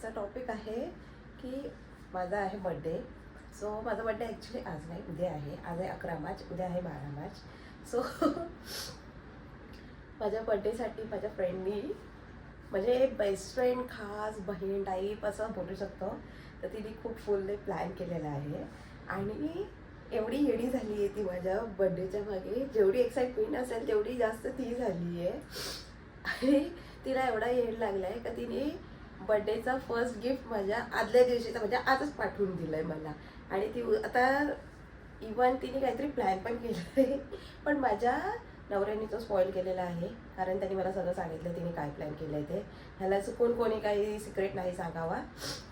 आजचा टॉपिक आहे की माझा आहे बड्डे. सो माझा बड्डे ॲक्च्युली आज नाही, उद्या आहे. आज आहे 11 मार्च, उद्या आहे 12 मार्च. सो माझ्या बड्डेसाठी माझ्या फ्रेंडनी, म्हणजे बेस्ट फ्रेंड, खास बहीण टाईप असं बोलू शकतो, तर तिने खूप फुल डे प्लॅन केलेला आहे. आणि एवढी येडी झाली आहे ती माझ्या बड्डेच्या मागे. जेवढी एक्साइटमेंट असेल तेवढी जास्त ती झाली आहे. आणि तिला एवढा येड लागला आहे का तिने बड्डेचा फर्स्ट गिफ्ट माझ्या आदल्या दिवशीचा, म्हणजे आजच पाठवून दिलं आहे मला. आणि ती आता इवन तिने काहीतरी प्लॅन पण केलं आहे, पण माझ्या नवऱ्याने तो स्पॉईल केलेला आहे. कारण त्यांनी मला सगळं सांगितलं तिने काय प्लॅन केलं आहे ते. ह्याला चुकून कोणी काही सिक्रेट नाही सांगावा,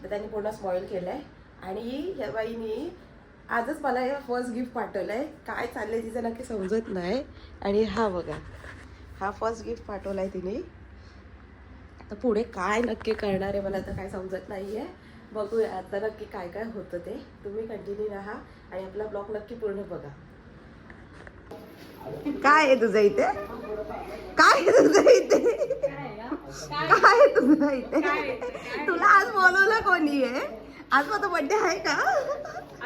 तर त्यांनी पूर्ण स्पॉईल केलं आहे. आणि ह्या बाईनी आजच मला हे फर्स्ट गिफ्ट पाठवलं आहे. काय चाललं आहे तिचं नक्की समजत नाही. आणि हा बघा, हा फर्स्ट गिफ्ट पाठवला आहे तिने. आता पुढे काय नक्की करणार आहे मला तर काय समजत नाही आहे. बघूया आता नक्की काय काय होतं ते. तुम्ही कंटिन्यू राहा आणि आपला ब्लॉग नक्की पूर्ण बघा. काय आहे तुझं इथे? काय आहे तुझं इथे? काय आहे तुझं इथे? तुला आज बोलवलं कोणी आहे? आज माझा बर्थडे आहे का?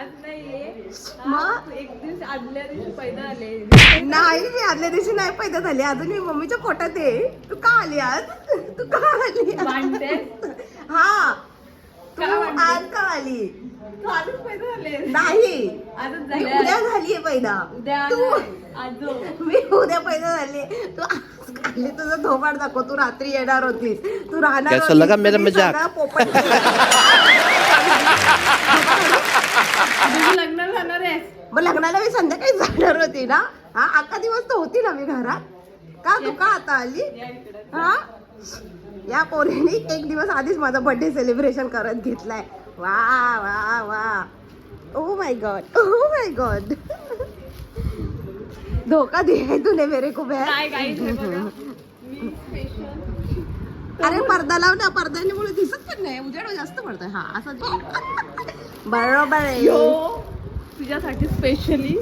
आज नाहीये. मग एक दिवस आदल्या दिवशी पैदा आले. नाही, मी आदल्या दिवशी नाही पैदा झाली अजून. मी मम्मीच्या पोटात आहे. तू का आली आज? तू का आली? हा, तू आज का आली? तू आजच पैदा झाले? नाही, आजच मी झाले. उद्या झालीये पैदा. उद्या तू आजो. मी उद्या पैदा झाली. तू आज खाली तुझं थोबाड दाखव. तू रात्री येणार होतीस, तू राहणार कैसा लगा मेरा मजाक? पोपट. तुझं लग्न झाणार आहे? मग लग्नाला मी संध्याकाळी जाणार होती ना. हा, अख्खा दिवस तर होती ना मी घरात. का तू का आता आली? हा, या पोरीने एक दिवस आधीच माझा बर्थडे सेलिब्रेशन करत घेतलाय. वा वा वा, oh my God, oh my God. धोका दिया तूने मेरे को बहन. काय गाईज हे बघा, मी स्पेशल. अरे पडदा लाव ना, पडद्यामुळे दिसत पण नाही, उजेड जास्त पडतोय. हा असं बरोबर आहे. तुझ्यासाठी स्पेशली.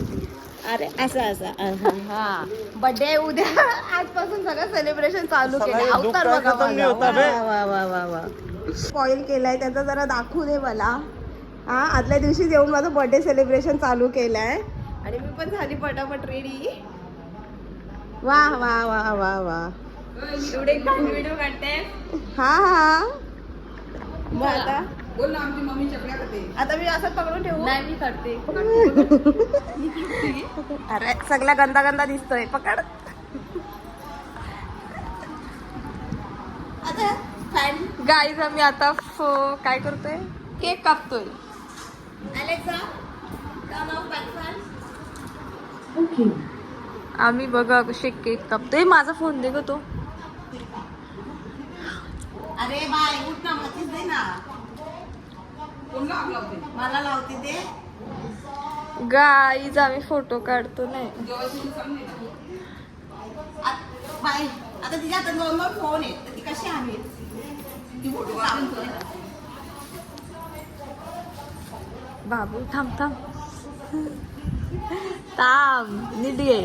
अरे असं असं हा, बर्थडे उद्या. आजपासून सगळं सेलिब्रेशन चालू केलं. अवतार बघा माझा. वा वा वा वा. स्पॉइल केलाय त्याचा, जरा दाखवू दे मला. हा, आदल्या दिवशी येऊन माझं बर्थडे सेलिब्रेशन चालू केलंय. आणि मी पण झाली पटापट रेडी. वा वा वा वा वा. व्हिडिओ काढते. हा हा, मग आता बोल ना, आमची मम्मी चपल्या करते. आता मी असं पकडून ठेवू? नाही, मी करते. अरे सगळा गंदा गंदा दिसतोय, पकड. गाईज आम्ही आता काय करतोय? केक कापतोय. आम्ही बघा कसे केक कापतोय. माझा फोन दे ग तो. अरे बाय, उठ ना, मतीच दे ना. मला लावते ते. गाईज आम्ही फोटो काढतो. नाही बाय, आता तिच्या हातात 2 फोन आहेत, तर ती कशी आहे? बाबू थांब थांब थांब, नीट घे.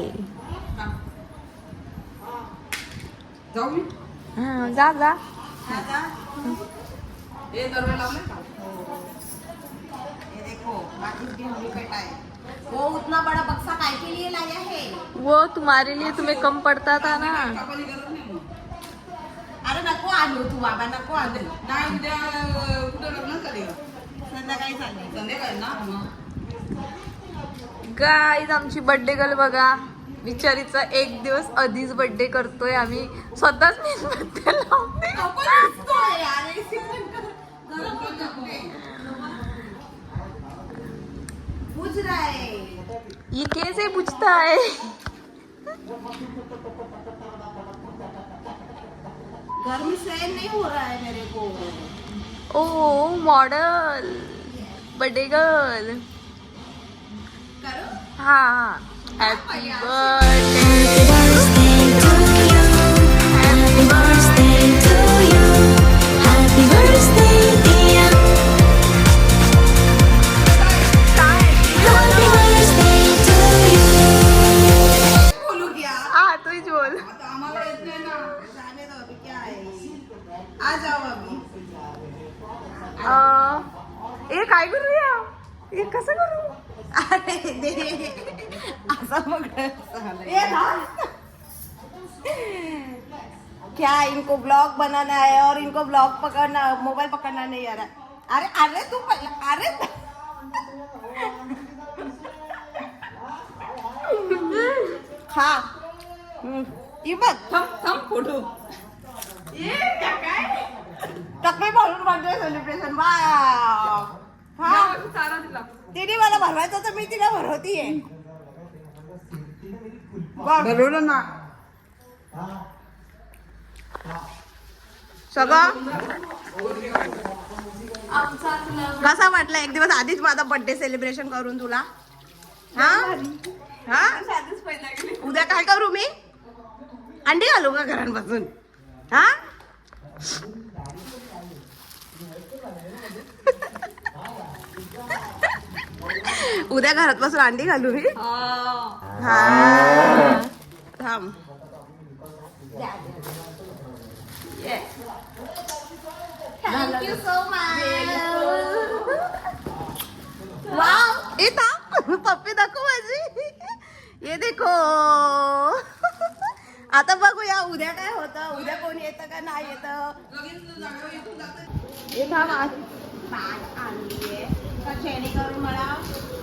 हा, जा जा. ये देखो, बाकी की हमी पेटा है. वो उतना बड़ा बक्सा काय के लिए लाया है? वो तुम्हारे लिए, तुम्हें कम पड़ता था ना. अरे नको आणू तू बाबा, नको आणू. नाही, उद्या कुठं लग्न करेल? संध्याकाळी चालली. संध्याकाळी ना. गाईज आमची बर्थडे गर्ल बघा, बिचारीचा 1 दिवस आधीच बर्थडे करतोय आम्ही. स्वतःच मेणबत्त्या लावते. बुझ रहा है. ये कैसे बुझता है? गर्मी सहन नहीं हो रहा है मेरे को. ओ मॉडल बर्थडे गर्ल. करो. हाँ, हैप्पी बर्थडे. बोलू क्या? हाँ तू ही बोल. आता आम्हाला येत नाही ना. जाने दो, अभी क्या है. आ जाओ अभी. हे कसं करू? अरे दे असं बघ क्या इनको ब्लॉग बनाना है और इनको ब्लॉग पकड़ना मोबाइल पकड़ना नहीं आ रहा. अरे अरे तू अरे खा ये बघ थांब फोटो टक्के भरून बर्थडे सेलिब्रेशन वा हा तिने मला भरवायचं तर मी तिला भरवतीये. भरवलं ना सगळं. कसा वाटला एक दिवस आधीच माझा बर्थडे सेलिब्रेशन करून तुला? हा हा उद्या काय करू मी? अंडी घालू का घरांपासून? हा उद्या घरात बसून अंडी घालू मी? हा थांब थँक्यू सो मच. वाव ए थांब पप्पी दाखव माझी. ये देखो आता बघूया उद्या काय होतं. उद्या कोण येतं का नाही येतं. हे थांब आज बॅग आणली आहे का जेणेकरून मला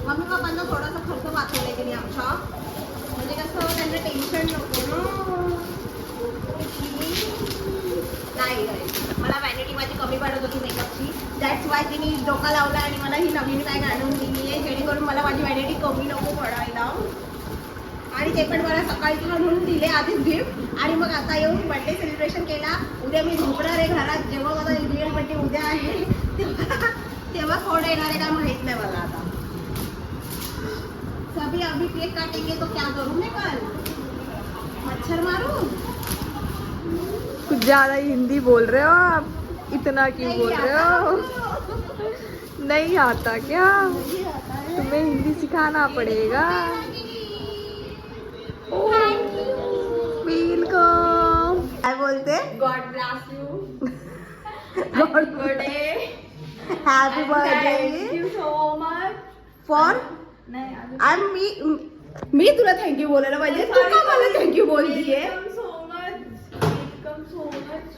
मम्मी पप्पांना थोडासा खर्च वाचवलाय की नाही आमच्या. म्हणजे कसं त्यांना टेन्शन नको ना. नाही मला व्हॅनिटी माझी कमी पडत होती मेकअपची. दॅट्स वाय तिने डोका लावला आणि मला ही नवीन बॅग आणून दिली आहे जेणेकरून मला माझी व्हॅनिटी कमी नको पडायला. आणि ते पण मला सकाळी म्हणून दिले आधीच गिफ्ट. आणि मग आता येऊन बर्थडे सेलिब्रेशन केला. उद्या मी झोपणार आहे घरात. जेव्हा माझा रिअल बर्थडे उद्या आहे तेव्हा कोण येणार आहे काय माहित नाही मला. आता सभी अभी केक काटेंगे तो क्या करूँ मैं कल? मच्छर मारूं? कुछ ज्यादा हिंदी बोल रहे हो आप. इतना क्यों बोल रहे हो? नहीं आता क्या? तुम्हें हिंदी सिखाना पड़ेगा. वेलकम. काय बोलते? God bless you. God Birthday. Happy Thank birthday you so much. For नाही अजून. आय मी तुला थँक्यू बोलायला पाहिजे. तू का मला थँक्यू बोलतीये? Welcome so much. Welcome so much.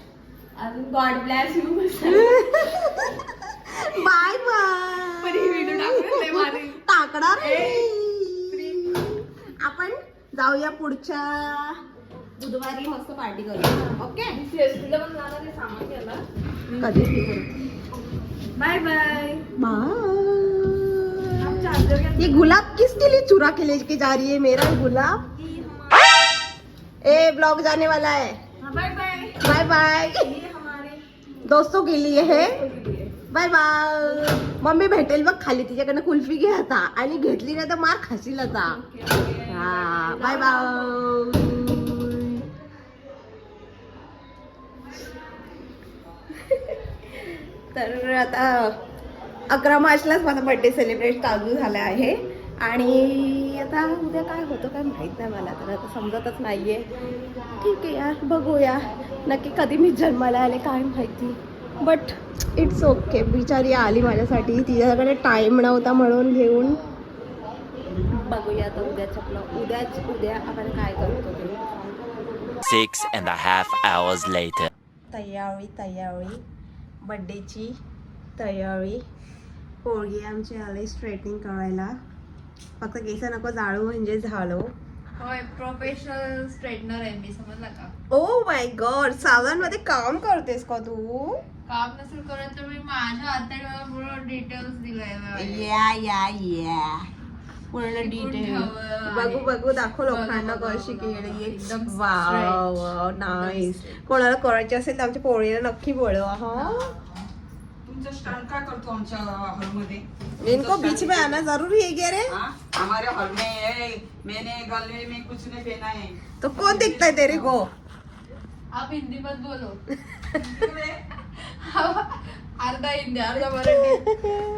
अजून God bless you. Bye bye. पण ही video टाकणार नाही मारी. टाकणार नाही. आपण जाऊया पुढच्या बुधवारी मस्त पार्टी करूया. ओके CST ला पण जाणार आहे सामान घ्यायला. कधी बाय बाय. चार्जर ये गुलाब किसके लिए चुरा के लेके जा रही है मेरा गुलाब? ए ब्लॉग जाने वाला है. Bye bye. Bye bye. ये हमारे दोस्तों के लिए है. Bye bye. मम्मी भेटेल बघ खाली तिच्याकडनं कुल्फी घे आता. आणि घेतली नाही तर मार खाशील आता. हा बाय बाय. तर आता 11 मार्चलाच माझा बर्थडे सेलिब्रेट चालू झाला आहे. आणि आता उद्या काय होतं काय माहीत नाही मला. तर आता समजतच नाहीये. ठीक आहे यार बघूया नक्की कधी मी जन्माला आले काय माहिती. But it's okay. बिचारी आली माझ्यासाठी. तिच्याकडे टाईम नव्हता म्हणून घेऊन बघूया आता उद्याचं आपलं उद्या आपण काय करतो ते. 6.5 hours later. तयारी बड्डेची तयारी. पोरगी आमची आली स्ट्रेटनिंग करायला. फक्त केस नको जाळू म्हणजे झालो. होय प्रोफेशनल स्ट्रेटनर आहे मी समजला का. Oh my God. सावंतमध्ये काम करतेस का तू? काम नसेल करत तर मी माझ्या हाताला पूर्ण डिटेल्स दिलाय. या पूर्ण डिटेल बघू दाखव लोकांना कशी केली. एकदम वाव नाईस. कोणाला करायची असेल तर आमच्या पोळीला नक्की बोलवा. हा तुमचा स्टार काय करतो आमच्या हॉलमध्ये? इनको बीच में आना जरूरी है क्या रे? हाँ, हमारे हॉल में है. मैंने गले में कुछ नहीं पहना है. तो कौन दिखता है तेरे को? आप हिंदी मत बोलो. अर्धा हिंदी अर्धा मराठी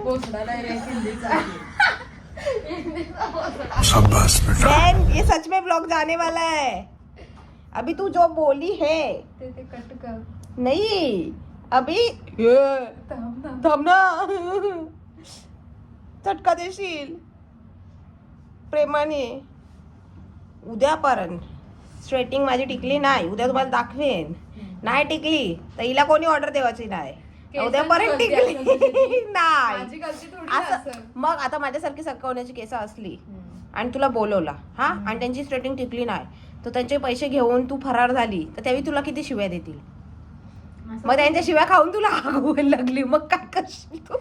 पोचला डायरेक्ट हिंदीचा. बहन ये सच में ब्लॉग जाने वाला है. अभी तू जो बोली है ते कट कर. नहीं अभी थांब ना. थांब ना. चटका देशील प्रेमाने. उद्यापर्यंत स्ट्रेटिंग माझी टिकली नाही, उद्या तुम्हाला दाखवेन. नाही टिकली तर हिला कोणी ऑर्डर देवायची नाही. उद्यापर्यंत टिकली नाही माझी गलती थोडी असं. असेल. मग आता माझ्यासारखी सटकवण्याची केस असली आणि तुला बोलवला हा आणि त्यांची स्ट्रेटिंग टिकली नाही तर त्यांचे पैसे घेऊन तू फरार झाली तर त्यावेळी तुला किती शिव्या देतील. मग त्यांच्या शिव्या खाऊन तुला आगवायला लागली मग काय करशील तू.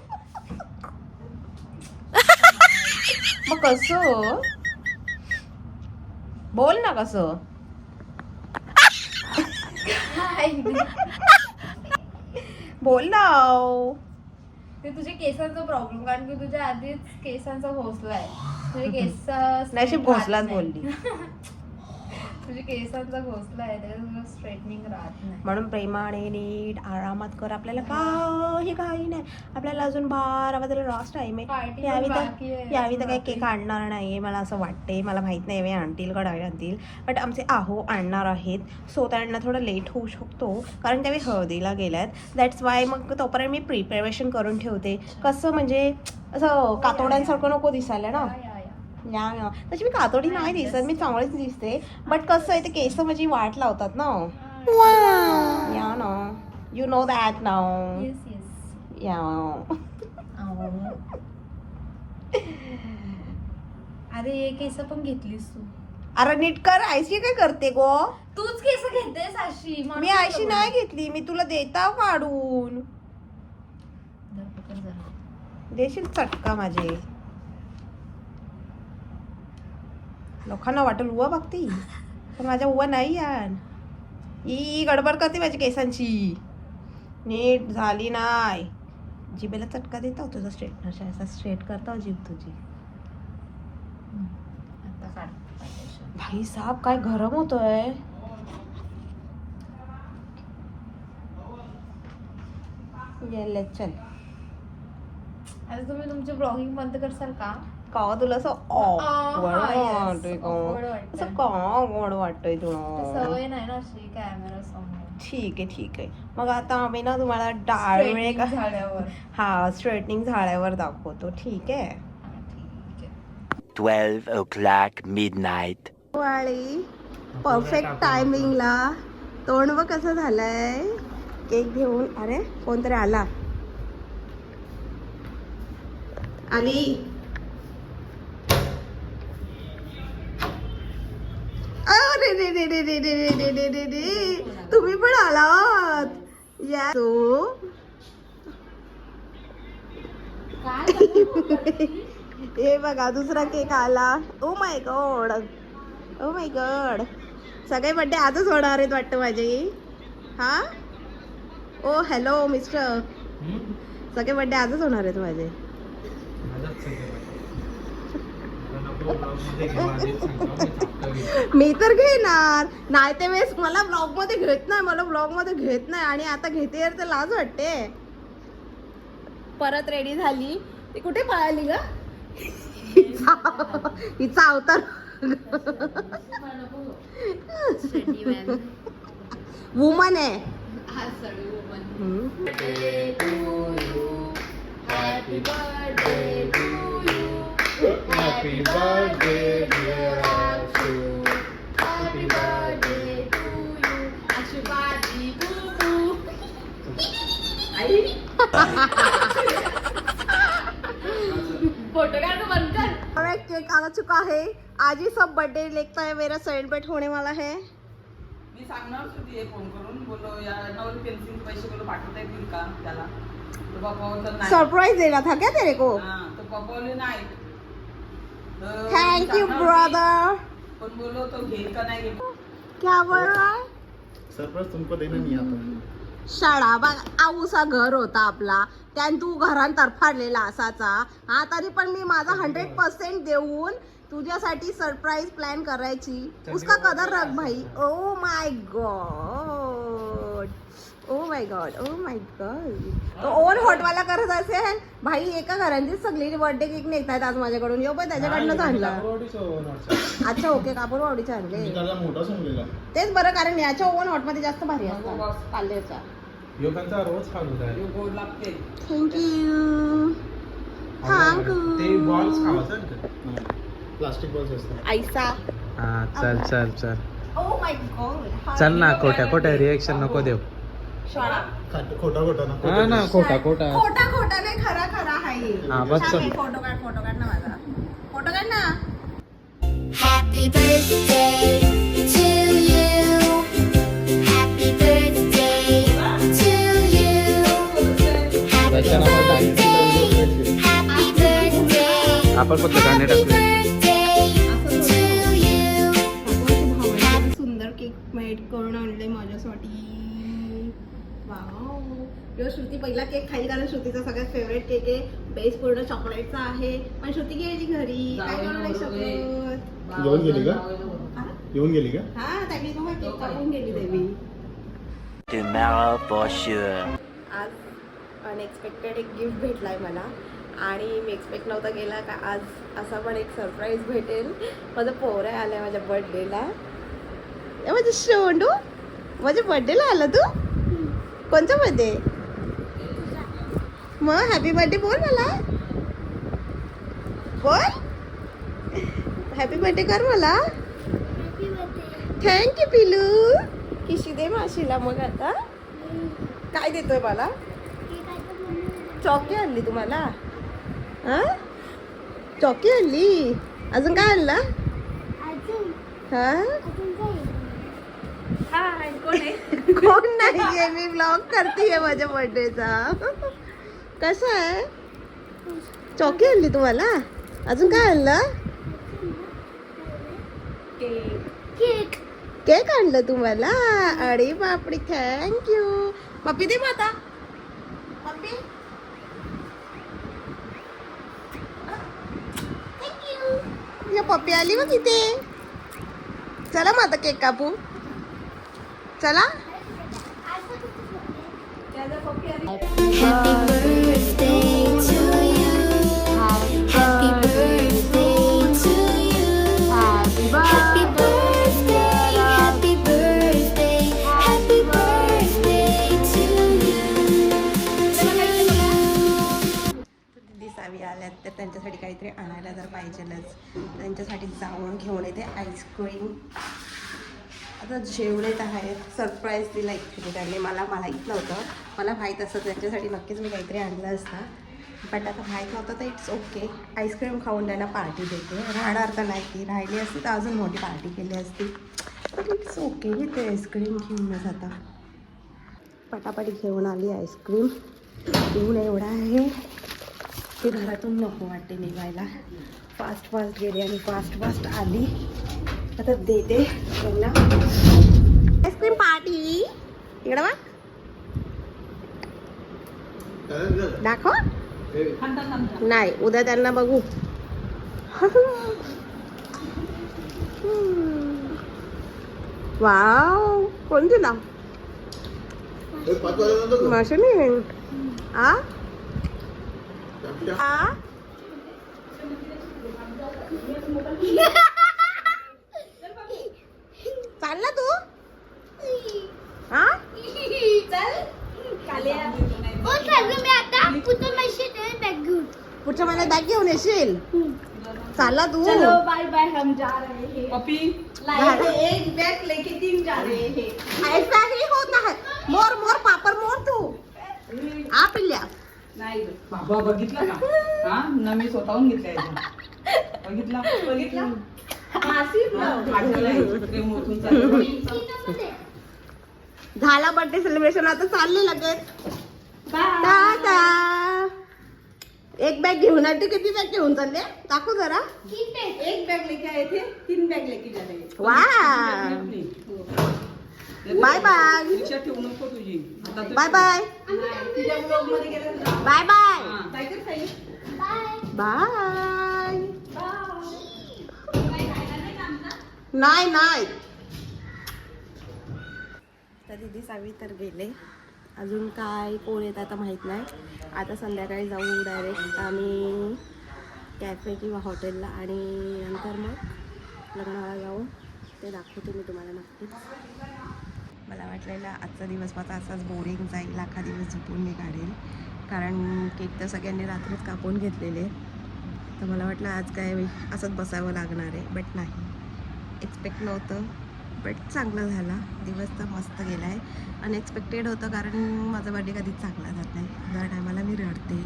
मग कसं बोल ना कसं. बोल ना. ते तुझ्या केसांचा प्रॉब्लेम, कारण की तुझ्या आधीच केसांचा घोसला आहे. तुझे केस नशीब घोसलाच बोलली. तुझे केसांचा घोसला आहे त्याच्यामुळे स्ट्रेटनिंग राहत नाही. म्हणून प्रेमाने नीट आरामात कर. आपल्याला काही नाही. आपल्याला अजून 12 वाजता रास्ट टाइम आहे. Party यावी पण तर बाकी आहे. यावी तर काही केक आणणार नाहीये मला असं वाटते. मला माहित नाही मी आणतील का नाही आणतील, बट आमचे आहो आणणार आहेत. सो त्यांना थोडं लेट होऊ शकतो कारण त्यावेळी हळदीला गेल्यात. दॅट्स वाय मग तोपर्यंत मी प्रिपरेशन करून ठेवते. कसं म्हणजे असं कातोड्यांसारखं नको दिसायला ना. या तशी मी कातोडी नाही दिसत, मी चांगलीच दिसते. बट कसं आहे ते केस माझी वाट लावतात ना. या ना you know that now. Yes yes. या अरे हे केस पण घेतलीस तू. अरे नीट कर. आयशी काय करते गो. तूच केस घेतेस अशी. मी आयशी नाही घेतली, मी तुला देता काढून. देशील चटका माझे. लोकांना वाटेल उवा बघती पण माझ्या उवा नाही यार. ही गडबड करते माझ्या केसांची. नीट झाली नाही. जिभेला चटका देता तुझा स्ट्रेटनर असा स्ट्रेट करता जीभ तुझी. आता काढ. भाई साहब काय गरम होतोय. ये चल. आता तुम्ही तुमचे ब्लॉगिंग बंद करसाल का? का तुला असं awkward yes. वाटतंय का? Awkward वाटतंय. असं का awkward वाटतंय तुला. सवय नाही ना अशी कॅमेरा समोर. ठीक आहे. मग आता आम्ही ना तुम्हाला डाळवे का Straightening झाल्यावर. हा स्ट्रेटनिंग झाल्यावर दाखवतो. ठीक आहे. 12 o'clock midnight. वाळी परफेक्ट टायमिंगला. तोंड बघ कसं झालंय केक घेऊन. अरे कोणतरी आला. आली. अरे रे रे रे रे रे रे रे रे रे तुम्ही पण आलात. या हे बघा दुसरा केक आला. Oh my God. Oh my God. सगळे बड्डे आजच होणार आहेत वाटतं माझे. हा ओ हॅलो मिस्टर. सगळे बड्डे आजच होणार आहेत माझे. मी तर घेणार नाही ते वेळेस मला ब्लॉग मध्ये घेत नाही आणि आता घेते तर लाज वाटते. परत रेडी झाली. ती कुठे पळाली ग. हिचा अवतार वुमन आहे. Happy birthday, dear Ashu. Happy birthday to you. आशीर्वादी बू. फोटो काढ बंद कर. हमें केक आ चुका है. आज ही सब बर्थडे लगता है मेरा सेलिब्रेट होने वाला है. मी सांगणार होती फोन करून बोलो या नवरी पेन्सिल पैसे बोलो पाठवता येतील का त्याला. तो पापा बोलतात नाही. सरप्राइज देना था क्या तेरे को. हां तो पापा बोलले नाही. Thank you brother. पण बोलो तो घेईल का नाही घेईल. क्या बोल रहा है. सरप्राइज तुमको देना नहीं आता. शाळा बघ आऊसा घर होता आपला त्यान तू घरान तरफाडलेला असाचा. हा तरी पण मी माझा 100% देऊन तुझ्यासाठी सरप्राईज प्लॅन करायची. उसका कदर रख भाई. Oh my God. Oh my God. Oh my God. तो ओन हॉटवाला करत असेल भाई. एका घरांची सगळी बर्थडे केक नेतात आज माझ्याकडून. यो पण त्याच्याकडनं आणला. अच्छा ओके कापूरवाडीचे आणले. मोठा समजलेला. तेच बरं कारण याच्या ओव्हन हॉटमध्ये जास्त भारी असतात पार्लरचा. योगांचा रोज खात होता. यो गोड लागते. थँक्यू. ते बॉल्स खावायचं प्लास्टिक बॉल्स असतात. ऐसा हा चल चल चल ओ माय गॉड चल ना खोट्या खोट्या रिएक्शन नको देऊ. खोटा खोटा नको. हा ना खोटा खोटा खोटा खोटा नाही खरा खरा आहे. हा बस चल. फोटो काढ ना माझा फोटो काढ ना. Happy birthday to you. Happy birthday to you. Happy birthday. Happy birthday. आपण फक्त गाणे टाकूया. Birthday to you. सुंदर केक मेड करून आणले माझ्यासाठी. वाव यो श्रुती पहिला केक खाईल कारण श्रुतीचा सगळ्यात फेवरेट केक आहे. बेस पूर्ण चॉकलेटचा आहे पण श्रुती गेली घरी काय करू नाही शकत. येऊन गेली का? हा? येऊन गेली का? हा त्याची मग केक कापून गेली देवी. Tomorrow for sure. आज अनएक्सपेक्टेड एक गिफ्ट भेटलाय मला आणि मी एक्सपेक्ट नव्हता केला का आज असा पण एक सरप्राईज भेटेल. माझं पोरं आलं माझ्या बर्थडेला. माझं शोंडू माझ्या बर्थडेला आला तू. कोणता बर्थडे मग हॅपी बर्थडे बोल मला बोल. हॅपी बर्थडे कर मला. थँक्यू पिलू. किशी दे माशीला मग आता काय देतोय मला. चॉकी आणली तुम्हाला हा चॉकी आणली. अजून काय आणला हा कोण नाहीये मी ब्लॉग करतेय माझ्या बर्थडेचा. कसं आहे चॉकी आणली तुम्हाला. अजून काय आणलं. केक आणलं तुम्हाला. अरे बापरे थँक्यू. पप्पी दे माता पप्पी. थँक्यू. या पप्पी आली मग इथे. चला मग आता केक कापू. चला. Happy birthday to you. Happy birthday to you. Happy birthday. Happy birthday. Happy birthday to you. दिसावी आल्यात तर त्यांच्यासाठी काहीतरी आणायला जर पाहिजेलच. त्यांच्यासाठी जाऊन घेऊन येते आईस्क्रीम. आता जेवढे आहेत सरप्राईज दिला इथे त्यांनी मला माहीत नव्हतं. मला माहीत असतं त्यांच्यासाठी नक्कीच मी काहीतरी आणलं असतं बट आता माहीत नव्हतं तर इट्स ओके. आईस्क्रीम खाऊन त्यांना पार्टी देते. राहणार तर नाही ती राहिली असती तर अजून मोठी पार्टी केली असती तर इट्स ओके. ते आईस्क्रीम घेऊनच आता पटापटी घेऊन आली आईस्क्रीम. घेऊन एवढा आहे की घरातून नको वाटते निघायला. फास्ट गेली आणि फास्ट आली. आता देते त्यांना आईस्क्रीम पार्टी. इकडं बघ दाखव. नाही उद्या त्यांना बघू. वाव कोण दिला माशाने आ आ चालला तू हा पुढच्या महिन्यात बॅग घेऊन येशील. चालला तू. बाय बाय हम जा रहे हैं. पप्पी एक बैग लेके 3 जा रहे हैं. ऐसा ही होता है. मोर मोर पापर मोर तू आ पिल्ल्या. नाही बाबा बघितलं का हा न मी स्वतःहून घेतलंय बघितला झाला बर्थडे सेलिब्रेशन. आता चालले लगेच. टाटा. एक बॅग घेऊन आली. किती बॅग घेऊन चालले दाखव जरा. एक बैग लेके आए थे 3 बैग लेके जा रहे हैं. वा बाय बाय. रिक्षा ठेवू नको तुझी आता बाय बाय तुझ्या ब्लॉग मध्ये गेलं बाय बाय काय कर ताई. बाय. नाही तर दीदी सावी तर गेले. अजून काय कोण येत आता माहीत नाही. आता संध्याकाळी जाऊ डायरेक्ट आम्ही कॅफे किंवा हॉटेलला आणि नंतर मग लग्नाला जाऊ. ते दाखवते मी तुम्हाला नक्कीच. मला वाटलेलं आजचा दिवस माझा असाच बोरिंग जाईल. अख्खा दिवस झोपून मी काढेल कारण केक तर सगळ्यांनी रात्रीच कापून घेतलेले. तर मला वाटलं आज काय असंच बसावं लागणार आहे, बट नाही, एक्सपेक्ट नव्हतं. बट चांगलं झाला. दिवस तर मस्त गेला आहे. अनएक्सपेक्टेड होतं कारण माझा बर्थडे कधीच चांगला जात नाही. दर टायमाला मी रडते,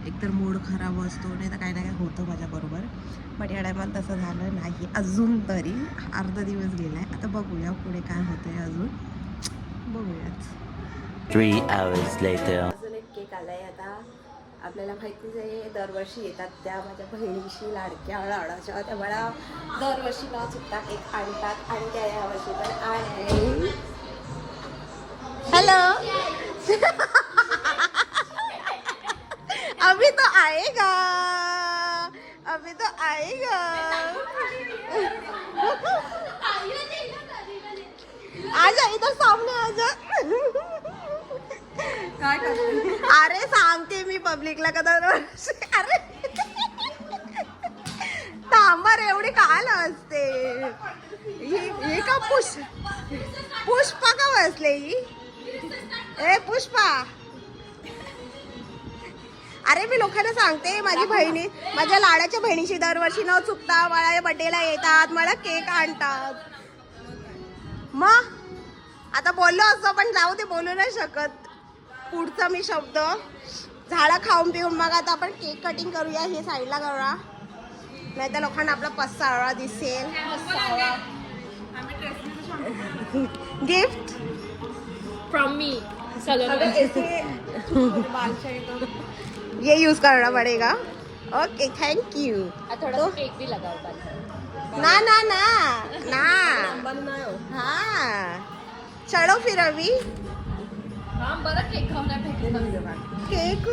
एकतर मूड खराब असतो, नाही तर काही ना काय होतं माझ्याबरोबर. बट या टायमाला तसं झालं नाही अजून तरी. अर्धा दिवस गेला आहे. आता बघूया पुढे काय होतं आहे, अजून बघूयाच. 3 hours later. अजून एक केक आला आहे. आता आपल्याला माहितीच आहे दरवर्षी येतात त्या माझ्या बहिणीशी लाडक्या लाडाच्या, त्या मला दरवर्षी न चुकता केक आणतात आणि त्या यावर्षी पण आहे. हॅलो अभी तो आएगा, अभी तो आएगा. आजा इधर सामने आजा. काय करते? अरे सांगते मी पब्लिकला का दरवर्षी. अरे थांबा रे, एवढी काल असते ही का पुष्पा का बसले ही? ए पुष्पा, अरे मी लोकांना सांगते माझी बहिणी, माझ्या लाडाच्या बहिणीशी दरवर्षी न चुकता मला बर्थडेला येतात, मला केक आणतात. मग आता बोललो असं पण जाऊ ते, बोलू नाही शकत पुढचा मी शब्द. झाडं खाऊन पिऊन मग आता आपण केक कटिंग करूया. हे साईडला करूया, नाही तर लोकांना आपला पसारा दिसेल. Gift from me. ये यूज करना पड़ेगा. Okay thank you. थोड़ा केक भी लगाओ. ना ना ना ना हाँ चलो फिर अभी हाँ बरं केक खाऊन केक.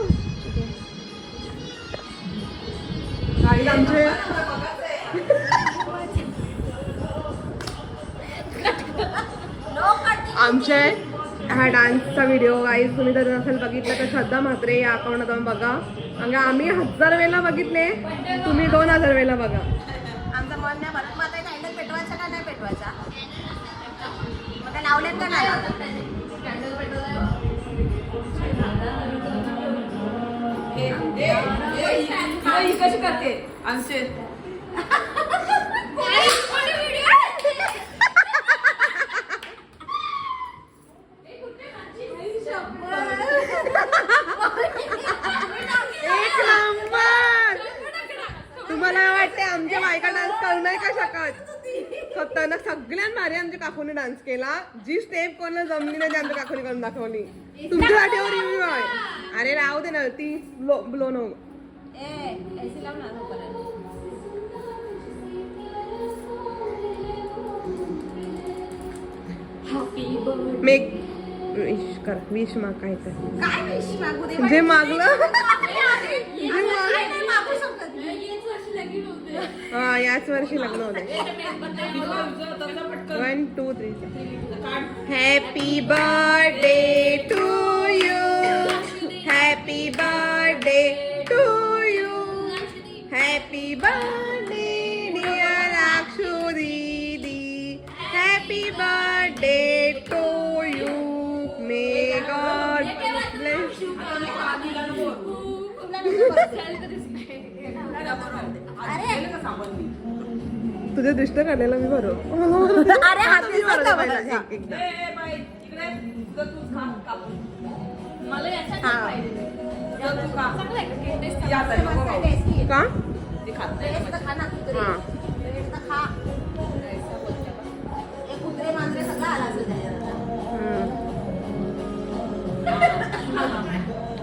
आमच्या हा डान्सचा व्हिडिओ गाईज तुम्ही जर नसेल बघितलं तर श्रद्धा म्हात्रे या अकाउंटला जाऊन बघा. म्हणजे आम्ही 1000 वेळेला बघितले, तुम्ही 2000 वेळेला बघा. आमचं मन नाही भरत. मग आता कॅन्डल पेटवायचा का नाही पेटवायचा? मग काय लावलेत का नाही कशी करते आमचे एक नंबर. तुम्हाला वाटते आमच्या बायका डान्स करू नाही का शकत? स्वतःना सगळ्यात भारी आमच्या काकूने डान्स केला. जी स्टेप कोणाला जमली नाही ती आमच्या काकूने करून दाखवली. तुमच्या वाटेवर रिव्ह्यू आहे. अरे राहू दे ना, ती ब्लो नो. मेक विश कर, विश माग काय तर काय विश मागू दे? जे मागलं हा याच वर्षी लग्न होते. 1 2 3 happy birthday to you, happy birthday to you, happy birthday dear Akshu दीदी, happy birthday to you. May god bless. तुझ्या दृष्ट काढलेला मी बरोबर. अरे हात दिसतो मला. एकदा मला याच्यात हा. पाहिजे. तू का चांगलं आहे का केक टेस्ट? या ताई, बघू, बघू. का ते खात नाही. टेस्ट तर खा ना तू तरी. हा. टेस्ट तर खा. हे कुत्रे मांजरे सगळं आला असेल त्याच्यात.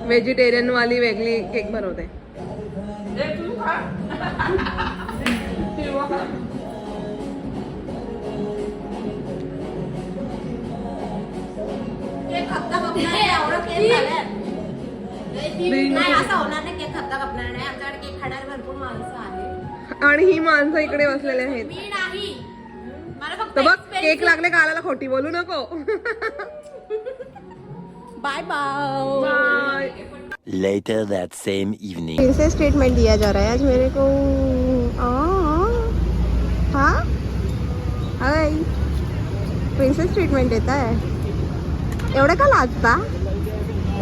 व्हेजिटेरियन वाली वेगळी केक बनवते. ए, तू खा. हिरवा. केक खपता खपणार नाही, एवढं केक झालंय. नाही असं होणार नाही, केक खपता खपणार नाही. आमच्याकडे केक खाणारे भरपूर माणसं आहेत. आणि ही माणसं इकडे बसलेले आहेत. मी नाही, मला फक्त तर बघ केक लागले गालाला, खोटी बोलू नको. Bye bye. Bye. Later that same evening. Princess treatment दिया जा रहा है आज मेरे को. हाँ हाय, प्रिंसेस ट्रीटमेंट देता है. एवढे का लाजता,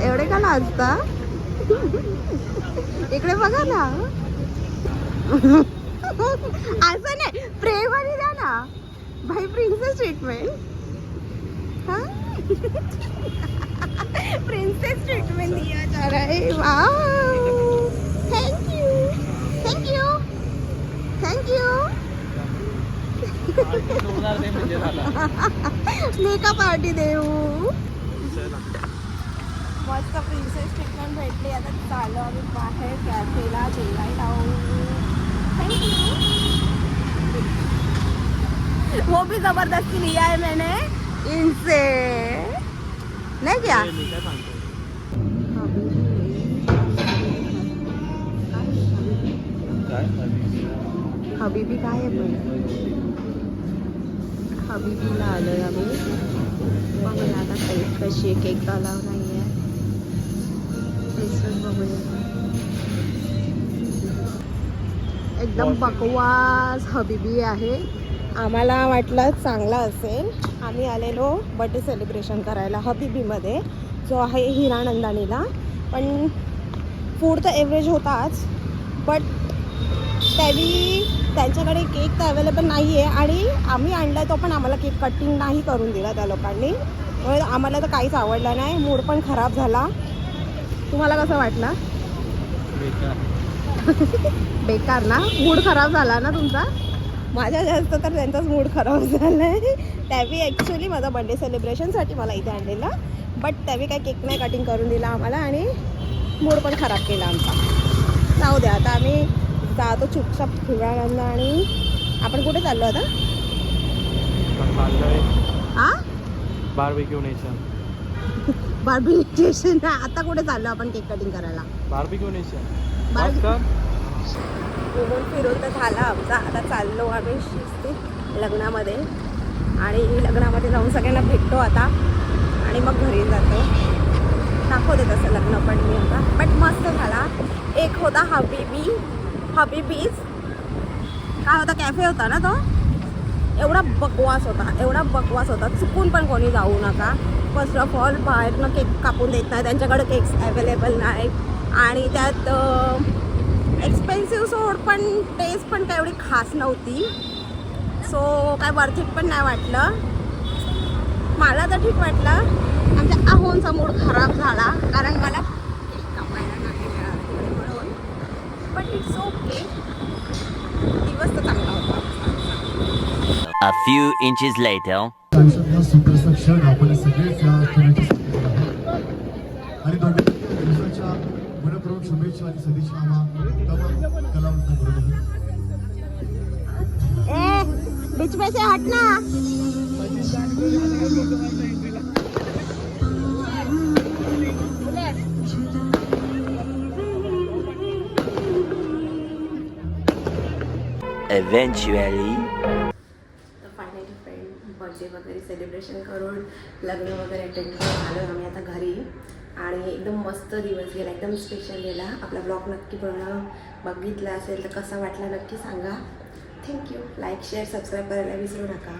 एवढे का लाजता? इकडे बघा ना. असं नाही, प्रेमाने द्या ना भाई. Princess treatment. हा प्रिन्सेस ट्रीटमेंट दिया जा रहा है. Wow, thank you thank you thank you. Makeup party देऊ. मस्त प्रिन्सेस ट्रीटमेंट भेटली. आता चालू आम्ही बाहेर कॅफेला जेवायला. वो भी जबरदस्ती लिया है मैंने इनसे, नहीं क्या? हबीबी काय आहे पण हबीबीला आलोय आम्ही. बघूया आता टेस्ट कशी आहे. केक अलाव नाही आहे. टेस्टच बघूया. एकदम बकवास हबीबी आहे. आम्हाला वाटलं चांगला असेल. आम्ही आलेलो बर्थडे सेलिब्रेशन करायला हबीबीमध्ये, जो आहे हिरानंदानीला. पण फूड तर एव्हरेज होताच, बट त्यांच्याकडे केक तर अवेलेबल नाही आहे. आणि आम्ही आणला तो पण आम्हाला केक कटिंग नाही करून दिला त्या लोकांनी. त्यामुळे आम्हाला तर काहीच आवडलं नाही. मूड पण खराब झाला. तुम्हाला कसं वाटलं? बेकार ना. मूड खराब झाला ना तुमचा? माझ्या जास्त तर त्यांचाच मूड खराब झाला आहे. त्यावेळी ॲक्च्युली माझा बर्थडे सेलिब्रेशनसाठी मला इथे आणलेला, बट त्यावेळी काही केक नाही कटिंग करून दिला आम्हाला आणि मूड पण खराब केला आमचा. जाऊ द्या, आता आम्ही जातो चुपचाप फिरायला. आणि आपण कुठे चाललो आता? हां, बार्बिक्यू नेशन. Barbecue nation. आता कुठे चाललो आपण केक कटिंग करायला? Barbecue nation. घुमून फिरून तर झाला आमचा. आता चाललो आम्ही शिस्तीत लग्नामध्ये. आणि लग्नामध्ये जाऊन सगळ्यांना भेटतो आता आणि मग घरी जातो. दाखवते तसं लग्न पण मी आता. बट मस्त झाला. एक होता हबीबीज काय होता, कॅफे होता ना तो. एवढा बकवास होता. चुकून पण कोणी जाऊ नका. फर्स्ट ऑफ ऑल बाहेरनं केक कापून देत नाही. त्यांच्याकडे केक्स अवेलेबल नाही. आणि त्यात एक्सपेन्सिव्ह सोड, पण टेस्ट पण काय एवढी खास नव्हती. सो काय वर्थ इट पण नाही वाटलं. मला तर ठीक वाटलं. आमच्या आहोंचा मूड खराब झाला कारण मला केक कापायला नाही मिळाला म्हणून. But it's okay. दिवस तर चांगला होता. A few inches later. आयुष्यातला सुप्रसिद्ध क्षण आपण सगळेच या खेळाची आणि दिवसाच्या मनपूर्वक शुभेच्छा आणि सदिच्छा आम्हा कलावंतांकडून. बीच में से हटना. Eventually. तर फायनली फ्रेंड बर्थडे वगैरे सेलिब्रेशन करून लग्न वगैरे अटेंड करून आलो आम्ही आता घरी. आणि एकदम मस्त दिवस गेला, एकदम स्पेशल गेला. आपला ब्लॉग नक्की पूर्ण बघितला असेल तर कसा वाटला नक्की सांगा. थँक्यू. लाईक शेअर सबस्क्राईब करायला विसरू नका.